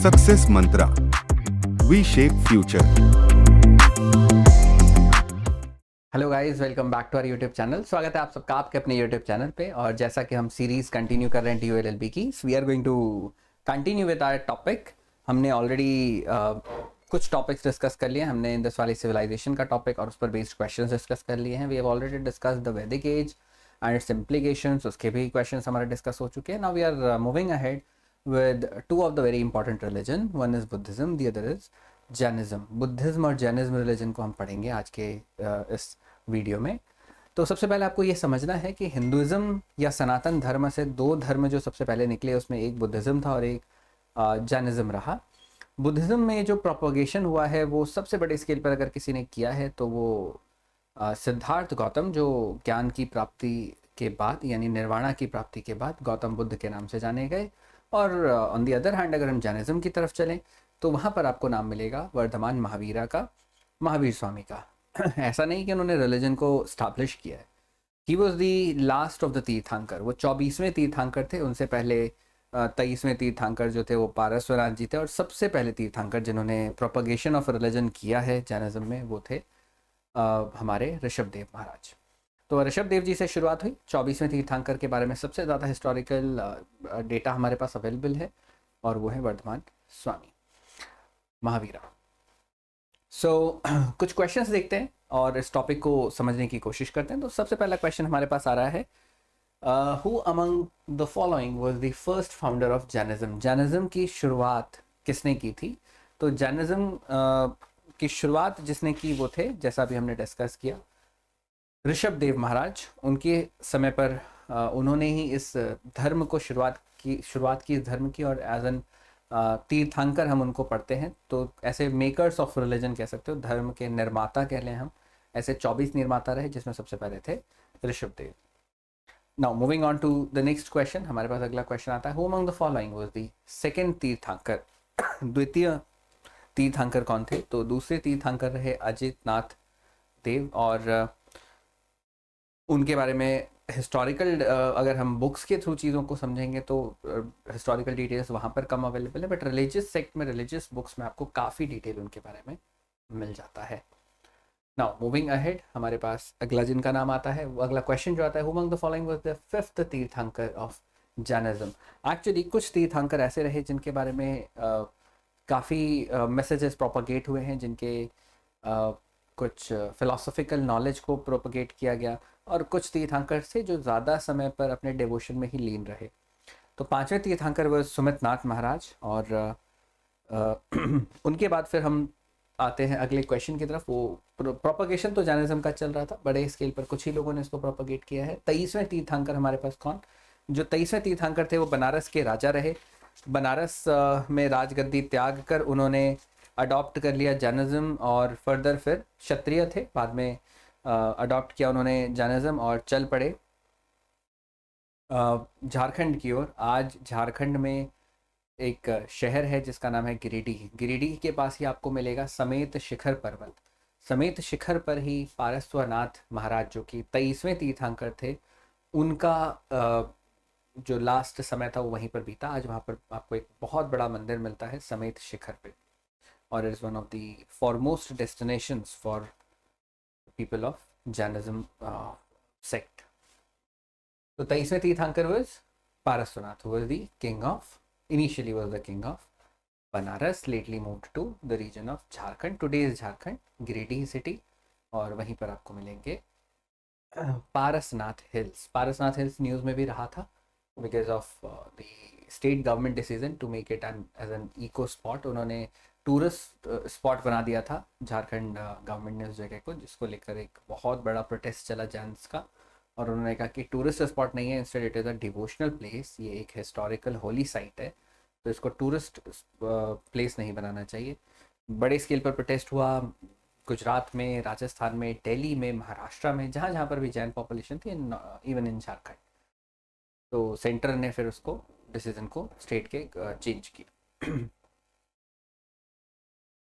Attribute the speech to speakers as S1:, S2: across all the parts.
S1: Success mantra, we shape future.
S2: Hello guys, welcome back to our YouTube channel. स्वागत है आप सबका आपके अपने यूट्यूब चैनल पे। और जैसा कि हम सीरीज कंटिन्यू कर रहे हैं DOLLB की, we are going to continue with our topic. हमने ऑलरेडी कुछ टॉपिक्स डिस्कस कर लिए। हमने इंडस वैली सिविलाइजेशन का टॉपिक और उस पर बेस्ड क्वेश्चंस डिस्कस कर लिए हैं। We have already discuss the Vedic age and its implications, उसके भी क्वेश्चंस हमारे डिस्कस हो चुके हैं। Now we are moving ahead with two of the very important religion. One is Buddhism, the other is Jainism. Buddhism और Jainism religion को हम पढ़ेंगे आज के इस वीडियो में। तो सबसे पहले आपको ये समझना है कि हिंदुइज्म या सनातन धर्म से दो धर्म जो सबसे पहले निकले, उसमें एक बुद्धिज्म था और एक जैनिज्म रहा। बुद्धिज्म में जो प्रोपोगेशन हुआ है वो सबसे बड़े स्केल पर अगर किसी ने किया है तो वो सिद्धार्थ गौतम, जो ज्ञान की प्राप्ति के बाद यानी निर्वाणा की प्राप्ति के बाद गौतम बुद्ध के नाम से जाने गए। और ऑन दी अदर हैंड अगर हम जैनिज्म की तरफ चलें तो वहाँ पर आपको नाम मिलेगा वर्धमान महावीरा का, महावीर स्वामी का। ऐसा नहीं कि उन्होंने रिलीजन को स्टैब्लिश किया है। He was the last of the तीर्थंकर। वो 24वें तीर्थंकर थे। उनसे पहले 23वें तीर्थंकर जो थे वो पारसवनाथ जी थे। और सबसे पहले तीर्थंकर जिन्होंने प्रोपगेशन ऑफ रिलीजन किया है जैनिज्म में वो थे हमारे ऋषभदेव महाराज। तो ऋषभदेव जी से शुरुआत हुई। 24वें तीर्थंकर के बारे में सबसे ज़्यादा हिस्टोरिकल डेटा हमारे पास अवेलेबल है और वो है वर्धमान स्वामी महावीरा। सो कुछ क्वेश्चंस देखते हैं और इस टॉपिक को समझने की कोशिश करते हैं। तो सबसे पहला क्वेश्चन हमारे पास आ रहा है, who among the following was the first founder of Jainism. Jainism की शुरुआत किसने की थी? तो जैनिज्म की शुरुआत जिसने की वो थे, जैसा अभी हमने डिस्कस किया, ऋषभदेव महाराज। उनके समय पर उन्होंने ही इस धर्म को शुरुआत की इस धर्म की। और एज एन तीर्थंकर हम उनको पढ़ते हैं, तो ऐसे मेकर्स ऑफ रिलीजन कह सकते हो, धर्म के निर्माता कह लें हम। ऐसे 24 निर्माता रहे जिसमें सबसे पहले थे Rishabhdev. Now moving on to the next question, हमारे पास अगला क्वेश्चन आता है, who among the following was the second tirthankar. द्वितीय तीर्थंकर कौन थे? तो दूसरे तीर्थंकर रहे अजित नाथ देव। और उनके बारे में हिस्टोरिकल अगर हम बुक्स के थ्रू चीज़ों को समझेंगे तो हिस्टोरिकल डिटेल्स वहाँ पर कम अवेलेबल है, बट रिलीजियस सेक्ट में, रिलीजियस बुक्स में आपको काफ़ी डिटेल उनके बारे में मिल जाता है। नाउ मूविंग अहेड, हमारे पास अगला जिनका नाम आता है, अगला क्वेश्चन जो आता है, who among the following was the fifth तीर्थंकर ऑफ जैनिज्म। एक्चुअली कुछ तीर्थंकर ऐसे रहे जिनके बारे में काफ़ी मैसेजेस प्रोपगेट हुए हैं, जिनके कुछ फिलोसॉफिकल नॉलेज को प्रोपगेट किया गया। और कुछ तीर्थंकर थे जो ज़्यादा समय पर अपने डिवोशन में ही लीन रहे। तो पांचवें तीर्थंकर वो सुमितनाथ महाराज। और उनके बाद फिर हम आते हैं अगले क्वेश्चन की तरफ। वो प्रोपगेशन तो जैनिज्म का चल रहा था बड़े स्केल पर, कुछ ही लोगों ने इसको प्रोपगेट किया है। 23वें तीर्थंकर हमारे पास कौन? जो 23वें तीर्थंकर थे वो बनारस के राजा रहे। बनारस में राजगद्दी त्याग कर उन्होंने अडॉप्ट कर लिया जैनिज्म। और फर्दर फिर क्षत्रिय थे, बाद में अडॉप्ट किया उन्होंने जैनिज्म और चल पड़े झारखंड की ओर। आज झारखंड में एक शहर है जिसका नाम है गिरिडीह। गिरिडीह के पास ही आपको मिलेगा समेत शिखर पर्वत। समेत शिखर पर ही पारसवनाथ महाराज, जो कि 23वें तीर्थंकर थे, उनका जो लास्ट समय था वो वहीं पर बीता। आज वहाँ पर आपको एक बहुत बड़ा मंदिर मिलता है समेत शिखर पे। और it is one of the foremost destinations for people of Jainism sect. So 23वें तीर्थंकर was Paraswanath, who was the king of, initially was the king of Banaras, lately moved to the region of Jharkhand. Today is Jharkhand, Giridih city. और वहीं पर आपको मिलेंगे Parasnath hills. Parasnath hills news में भी रहा था because of the state government decision to make it as an eco spot. उन्होंने टूरिस्ट स्पॉट बना दिया था झारखंड गवर्नमेंट ने उस जगह को, जिसको लेकर एक बहुत बड़ा प्रोटेस्ट चला जैन्स का। और उन्होंने कहा कि टूरिस्ट स्पॉट नहीं है, instead it is a devotional place. ये एक हिस्टोरिकल होली साइट है, तो इसको टूरिस्ट प्लेस नहीं बनाना चाहिए। बड़े स्केल पर प्रोटेस्ट हुआ गुजरात में, राजस्थान में, दिल्ली में, महाराष्ट्र में, जहाँ जहाँ पर भी जैन पॉपुलेशन थी, इवन इन झारखंड। तो सेंटर ने फिर उसको डिसीजन को स्टेट के चेंज किया।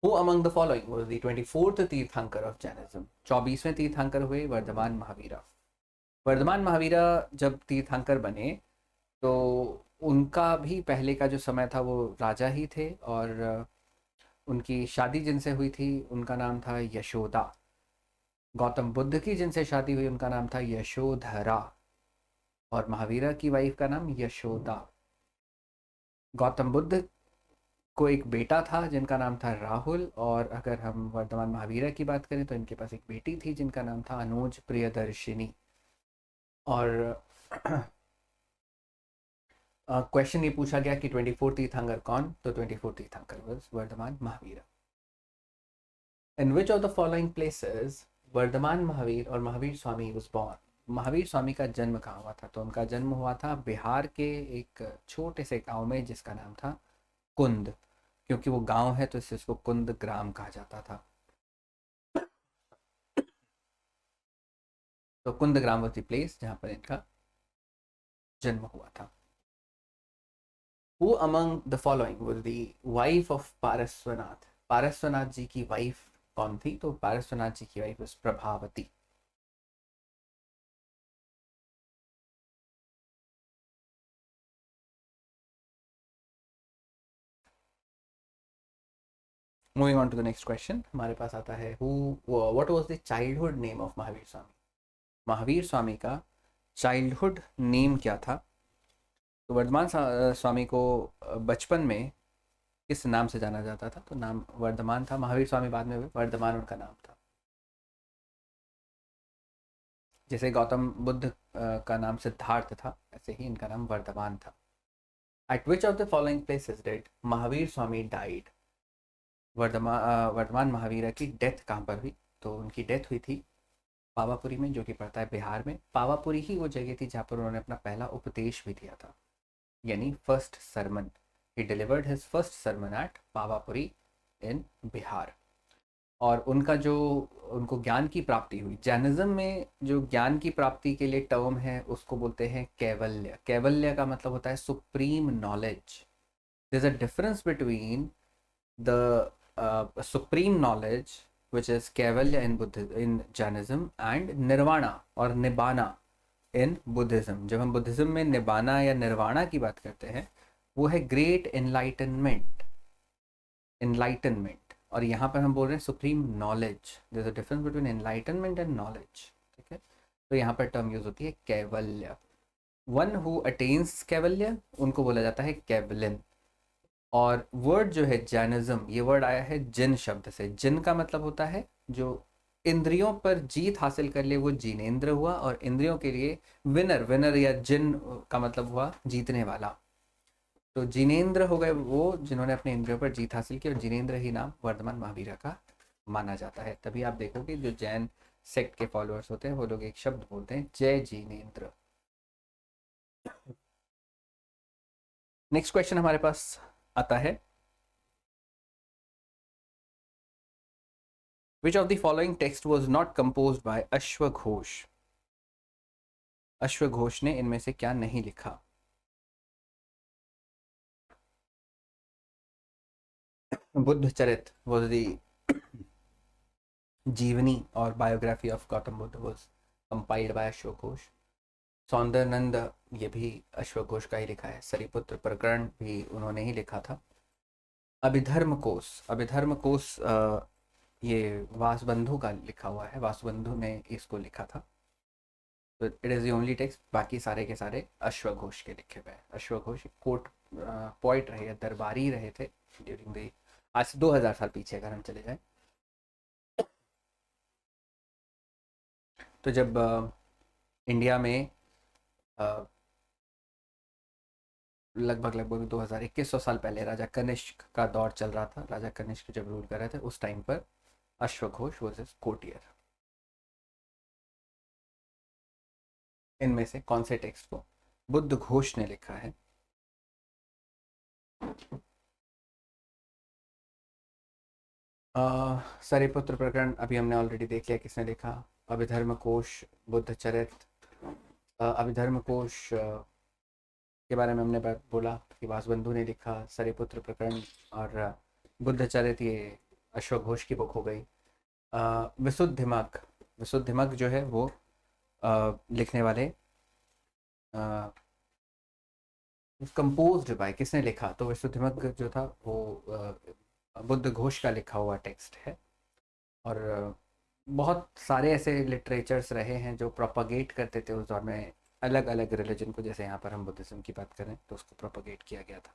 S2: Who among the following was the 24th तीर्थंकर of Jainism? 24वें तीर्थंकर हुए वर्धमान महावीरा। वर्धमान महावीरा जब तीर्थंकर बने तो उनका भी पहले का जो समय था वो राजा ही थे, और उनकी शादी जिनसे हुई थी उनका नाम था यशोदा। गौतम बुद्ध की जिनसे शादी हुई उनका नाम था यशोधरा, और महावीरा की वाइफ का नाम यशोदा। गौतम बुद्ध को एक बेटा था जिनका नाम था राहुल, और अगर हम वर्तमान महावीरा की बात करें तो इनके पास एक बेटी थी जिनका नाम था अनुज प्रियदर्शिनी। और क्वेश्चन ये पूछा गया कि 24 तीर्थंकर कौन, तो 24 tirthankar was Vardhaman Mahavira. In which of the following places Vardhaman Mahavir और महावीर स्वामी वाज बोर्न। महावीर स्वामी का जन्म कहाँ हुआ था, तो उनका जन्म हुआ था बिहार के एक छोटे से गांव में जिसका नाम था कुंद। क्योंकि वो गांव है तो इससे इसको कुंद ग्राम कहा जाता था। तो कुंद ग्राम वाज द प्लेस जहाँ पर इनका जन्म हुआ था। Who among the following was the wife of पारस्वनाथ। पारस्वनाथ ji की वाइफ कौन थी, तो पारस्वनाथ जी की wife Prabhavati. Moving on to the next question, हमारे पास आता है what was the childhood name of Mahavir Swami. Mahavir Swami का चाइल्डहुड नेम क्या था, तो वर्धमान स्वामी को बचपन में किस नाम से जाना जाता था, तो नाम वर्धमान था। महावीर स्वामी बाद में हुए, वर्धमान उनका नाम था। जैसे गौतम बुद्ध का नाम सिद्धार्थ था, ऐसे ही इनका नाम वर्धमान था। At which of the following places did Mahavir Swami died. Vardhaman Mahavir की डेथ कहाँ पर हुई, तो उनकी डेथ हुई थी पावापुरी में, जो कि पड़ता है बिहार में। पावापुरी ही वो जगह थी जहाँ पर उन्होंने अपना पहला उपदेश भी दिया था, यानी first sermon. He delivered his first sermon at Pawapuri in Bihar. और उनका जो उनको ज्ञान की प्राप्ति हुई, जैनिज्म में जो ज्ञान की प्राप्ति के लिए टर्म है उसको बोलते हैं कैवल्य। कैवल्य का मतलब होता है supreme knowledge. There is a difference between the supreme knowledge which is Kaivalya in Jainism and Nirvana और निबाना in Buddhism। जब हम बुद्धिज्म में निबाना या निर्वाणा की बात करते हैं वो है ग्रेट एनलाइटनमेंट, एनलाइटनमेंट। और यहाँ पर हम बोल रहे हैं supreme knowledge. There is a difference between enlightenment and knowledge, ठीक है। तो यहाँ पर टर्म यूज होती है कैवल्य। वन हु अटेन्स कैवल्य उनको बोला जाता है कैवलिन। और वर्ड जो है जैनिज्म, ये वर्ड आया है जिन शब्द से। जिन का मतलब होता है जो इंद्रियों पर जीत हासिल कर ले वो जिनेंद्र हुआ, और इंद्रियों के लिए विनर, विनर या जिन का मतलब हुआ जीतने वाला। तो जिनेंद्र हो गए वो जिन्होंने अपने इंद्रियों पर जीत हासिल की, और जिनेंद्र ही नाम वर्धमान महावीरा का माना जाता है। तभी आप देखोगे जो जैन सेक्ट के फॉलोअर्स होते हैं वो लोग एक शब्द बोलते हैं, जय जिनेंद्र। नेक्स्ट क्वेश्चन हमारे पास आता है, Which of the following text was not composed by अश्वघोष। अश्वघोष ने इनमें से क्या नहीं लिखा। बुद्ध चरित was the जीवनी और biography of Gautam Buddha was compiled by अश्वघोष। सौंदर्यनंद ये भी अश्वघोष का ही लिखा है। सरिपुत्र प्रकरण भी उन्होंने ही लिखा था। अभिधर्म कोश, अभिधर्म कोश ये वासुबंधु का लिखा हुआ है, वासुबंधु ने इसको लिखा था। तो it is the only text, बाकी सारे के सारे अश्वघोष के लिखे हुए हैं। अश्वघोष कोर्ट पोइट रहे, दरबारी रहे थे ड्यूरिंग द, आज से 2000 साल पीछे अगर हम चले जाएं। तो जब इंडिया में लगभग 2100 साल पहले राजा कनिष्क का दौर चल रहा था, राजा कनिष्क जब रूल कर रहे थे उस टाइम पर अश्वघोष वाज हिज कोर्टियर। इनमें से कौन से टेक्स्ट को बुद्ध घोष ने लिखा है। सरिपुत्र प्रकरण अभी हमने ऑलरेडी देख लिया किसने लिखा। अभिधर्म कोश, बुद्ध चरित, अभिधर्म कोश के बारे में हमने बोला कि वासुबंधु ने लिखा। सरिपुत्र प्रकरण और बुद्ध चरित ये अश्वघोष की बुक हो गई। विशुद्धिमग, विशुद्धिमग जो है वो लिखने वाले कंपोज्ड बाय, किसने लिखा? तो विशुद्धिमग्ग जो था वो बुद्ध घोष का लिखा हुआ टेक्स्ट है। और बहुत सारे ऐसे लिटरेचर्स रहे हैं जो प्रोपागेट करते थे उस दौर में अलग अलग रिलीजन को, जैसे यहाँ पर हम बुद्धिज्म की बात करें तो उसको प्रोपागेट किया गया था।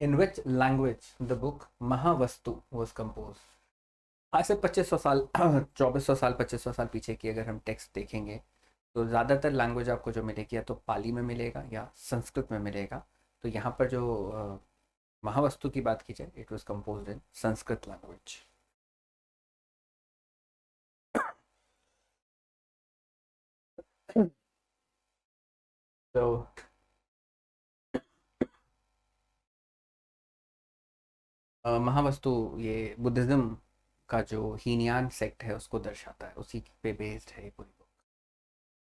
S2: In which language the book Mahavastu was compose? आज से 2500 साल 2400 साल 2500 साल पीछे की अगर हम टेक्स्ट देखेंगे तो ज़्यादातर लैंग्वेज आपको जो मिलेगी या तो पाली में मिलेगा या संस्कृत में मिलेगा। तो यहाँ पर जो महावस्तु की बात की जाए, it was compose in Sanskrit language. तो महावस्तु ये बुद्धिज्म का जो हीनयान सेक्ट है उसको दर्शाता है, उसी पे बेस्ड है ये पूरी book.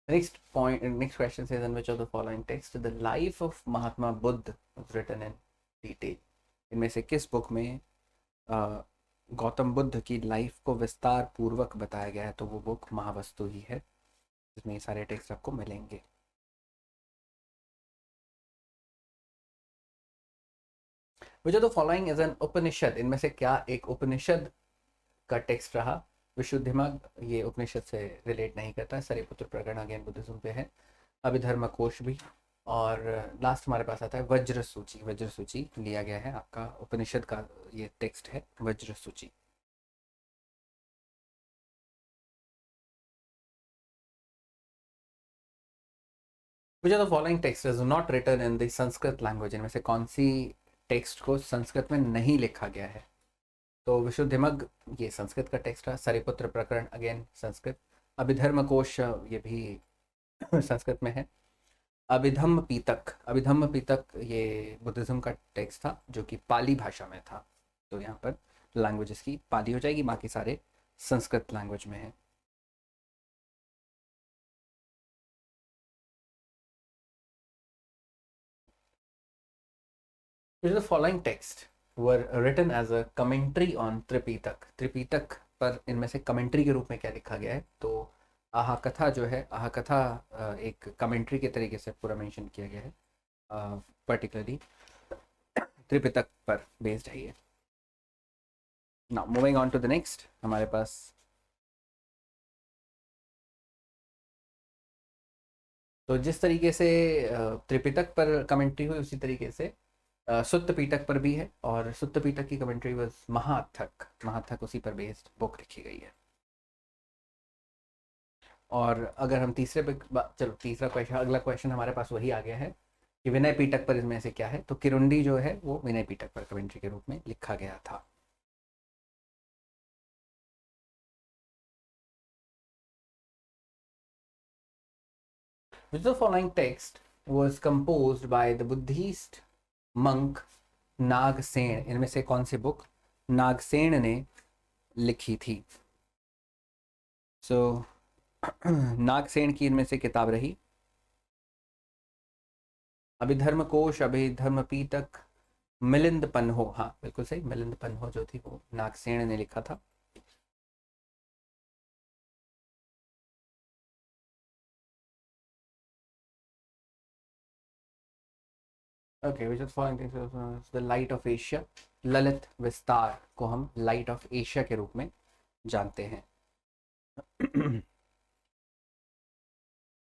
S2: Next point, next question is in which of the following text the life of Mahatma Buddha was written in detail? इनमें से किस बुक में गौतम बुद्ध की लाइफ को विस्तार पूर्वक बताया गया है? तो वो बुक महावस्तु ही है, जिसमें ये सारे टेक्स्ट आपको मिलेंगे। Which of the following is an Upanishad? इनमें से क्या एक उपनिषद का टेक्स्ट रहा? विशुद्धिमग्ग ये उपनिषद से रिलेट नहीं करता है। सरिपुत्र प्रकरण अगेन बुद्धिज्म पे है। अभिधर्म कोश भी। और लास्ट हमारे पास आता है वज्र सूची। वज्र सूची लिया गया है आपका उपनिषद का ये टेक्स्ट है, Vajra Suchi. Which of the following text is not written in the Sanskrit language? इनमें से कौन सी टेक्स्ट को संस्कृत में नहीं लिखा गया है? तो विशुद्धिमग्ग ये संस्कृत का टेक्स्ट है। सरिपुत्र प्रकरण अगेन संस्कृत। अभिधर्म कोश ये भी संस्कृत में है। अभिधम्म पीतक, अभिधम्म पीतक ये बुद्धिज्म का टेक्स्ट था जो कि पाली भाषा में था। तो यहाँ पर लैंग्वेजेस की पाली हो जाएगी, बाकी सारे संस्कृत लैंग्वेज में है। The following text were written as a commentary on Tripitaka? Tripitaka पर इनमें से कमेंट्री के रूप में क्या लिखा गया है? तो आहा कथा जो है, आहा कथा एक कमेंट्री के तरीके से पूरा मेंशन किया गया है, पर्टिकुलरली त्रिपिटक पर बेस्ड है ये। Now moving on to the next, हमारे पास तो जिस तरीके से त्रिपिटक पर कमेंट्री हुई उसी तरीके से सुत्त पीटक पर भी है। और सुत्त पीटक की कमेंट्री वाज महाथक, महाथक उसी पर बेस्ड बुक लिखी गई है। और अगर हम तीसरे पे चलो तीसरा क्वेश्चन, अगला क्वेश्चन हमारे पास वही आ गया है कि विनय पीटक पर इसमें से क्या है? तो किरुंडी जो है वो विनय पीटक पर कमेंट्री के रूप में लिखा गया था। Which of the following text was composed by the Buddhist monk Nagasena? इनमें से कौन सी बुक नागसेन ने लिखी थी? सो नागसेन की इनमें से किताब रही अभिधर्म कोश, अभिधर्म पीटक, मिलिंद पन्हो। हाँ बिल्कुल सही, मिलिंद पन्हो जो थी वो नागसेन ने लिखा था। Okay, which of the following things the light of Asia? Lalit विस्तार को हम लाइट ऑफ एशिया के रूप में जानते हैं।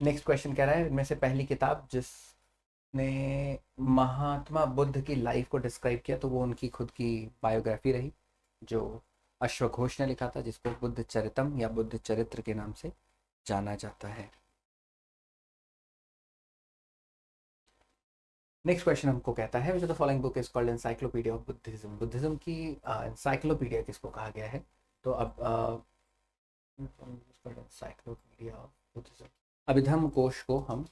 S2: नेक्स्ट क्वेश्चन कह रहा है इनमें से पहली किताब जिसने महात्मा बुद्ध की लाइफ को डिस्क्राइब किया, तो वो उनकी खुद की बायोग्राफी रही जो अश्वघोष ने लिखा था, जिसको बुद्ध चरितम या बुद्ध चरित्र के नाम से जाना जाता है। नेक्स्ट क्वेश्चन हमको कहता है which of the following book is called encyclopedia of Buddhism? Buddhism की एनसाइक्लोपीडिया किसको कहा गया है? तो अब एनसाइक्लोपीडिया ऑफ बुद्धिज्म, अभिधर्म कोश को हम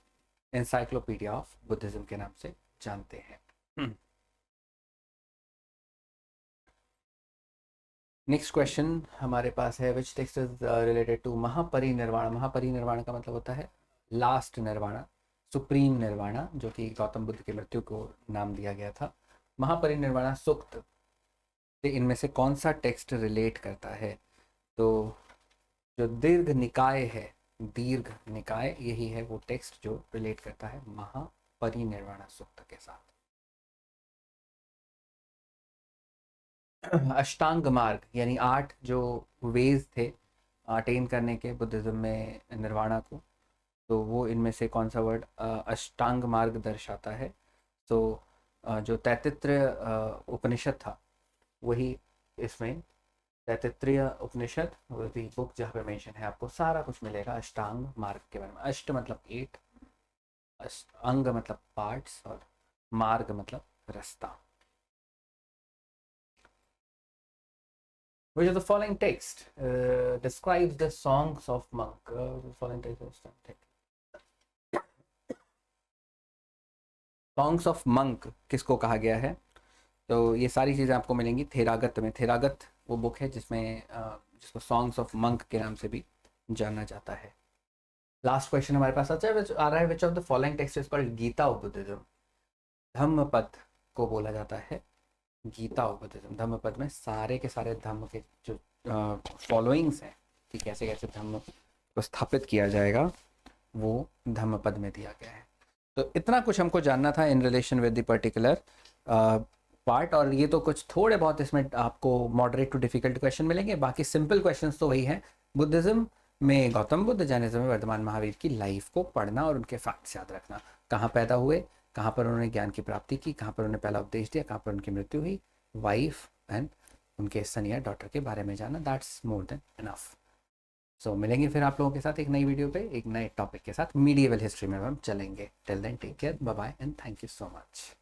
S2: एनसाइक्लोपीडिया ऑफ बुद्धिज्म के नाम से जानते हैं। नेक्स्ट क्वेश्चन हमारे पास है विच टेक्स्ट इज रिलेटेड टू महापरिनिर्वाण? महापरिनिर्वाण का मतलब होता है लास्ट निर्वाणा, सुप्रीम निर्वाणा, जो कि गौतम बुद्ध की मृत्यु को नाम दिया गया था। महापरिनिर्वाणा सूक्त से इनमें से कौन सा टेक्स्ट रिलेट करता है? तो जो दीर्घ निकाय है दीर्घ निकाय, यही है वो टेक्स्ट जो रिलेट करता है महापरिनिर्वाण सूक्त के साथ। अष्टांग मार्ग यानी 8 जो वेज थे अटेन करने के बुद्धिज्म में निर्वाणा को, तो वो इनमें से कौन सा वर्ड अष्टांग मार्ग दर्शाता है। तो जो तैत्तिरीय उपनिषद था वही इसमें, तैत्तिरीय उपनिषद वही बुक जहाँ पे मेंशन है, आपको सारा कुछ मिलेगा अष्टांग मार्ग के बारे में। अष्ट मतलब 8, अंग मतलब पार्ट्स और मार्ग मतलब रास्ता। Which of the following text describes the songs of monk? The following text. Songs of monk किसको कहा गया है? तो ये सारी चीज़ें आपको मिलेंगी थेरागत में। थेरागत वो बुक है जिसमें जिसको सॉन्ग्स ऑफ मंक के नाम से भी जाना जाता है। लास्ट क्वेश्चन हमारे पास आ रहा है, which of the following text is called Gita of Buddhism? Dhammapada को बोला जाता है गीता ऑफ बुद्धिज्म। धम्मपद में सारे के सारे धम्म के जो फॉलोइंग्स हैं कि कैसे कैसे धम्म को स्थापित किया जाएगा वो धम्मपद में दिया गया है। तो इतना कुछ हमको जानना था in relation with the particular part, और ये तो कुछ थोड़े बहुत इसमें आपको मॉडरेट टू डिफिकल्ट क्वेश्चन मिलेंगे, बाकी सिंपल क्वेश्चंस तो वही हैं। बुद्धिज्म में गौतम बुद्ध, जैनिज्म में वर्धमान महावीर की लाइफ को पढ़ना और उनके फैक्ट्स याद रखना, कहाँ पैदा हुए, कहाँ पर उन्होंने ज्ञान की प्राप्ति की, कहाँ पर उन्होंने पहला उपदेश दिया, कहाँ पर उनकी मृत्यु हुई, वाइफ एंड उनके सन या डॉटर के बारे में जाना, दैट्स मोर देन इनफ। सो मिलेंगे फिर आप लोगों के साथ एक नई वीडियो पे एक नए टॉपिक के साथ। मीडिएवल हिस्ट्री में हम चलेंगे। Till then take care, bye bye and thank you so much.